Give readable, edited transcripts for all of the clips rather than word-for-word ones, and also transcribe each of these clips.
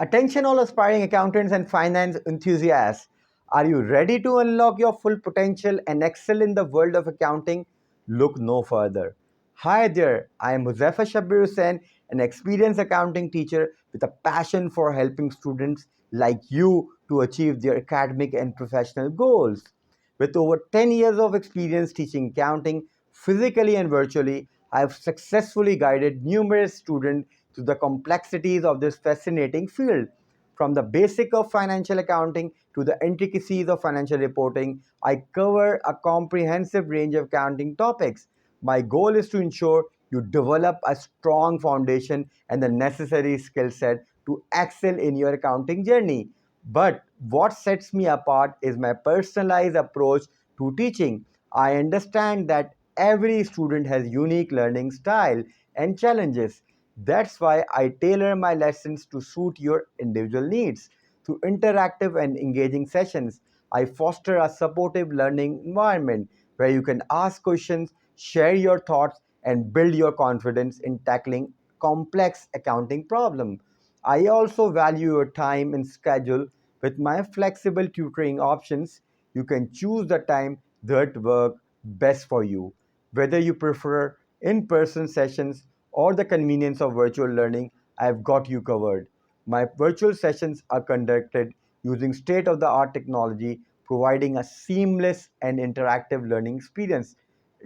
Attention, all aspiring accountants and finance enthusiasts. Are you ready to unlock your full potential and excel in the world of accounting? Look no further. Hi there, I am Huzaifa Shabir Hussain, an experienced accounting teacher with a passion for helping students like you to achieve their academic and professional goals. With over 10 years of experience teaching accounting physically and virtually, I have successfully guided numerous students through the complexities of this fascinating field. From the basic of financial accounting to the intricacies of financial reporting, I cover a comprehensive range of accounting topics. My goal is to ensure you develop a strong foundation and the necessary skill set to excel in your accounting journey. But what sets me apart is my personalized approach to teaching. I understand that every student has unique learning style and challenges. That's why I tailor my lessons to suit your individual needs. Through interactive and engaging sessions, I foster a supportive learning environment where you can ask questions, share your thoughts, and build your confidence in tackling complex accounting problems. I also value your time and schedule. With my flexible tutoring options, you can choose the time that work best for you. Whether you prefer in-person sessions or the convenience of virtual learning, I've got you covered. My virtual sessions are conducted using state-of-the-art technology, providing a seamless and interactive learning experience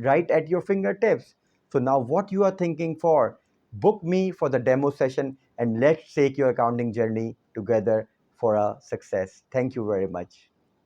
right at your fingertips. So now what you are thinking for? Book me for the demo session and let's take your accounting journey together for a success. Thank you very much.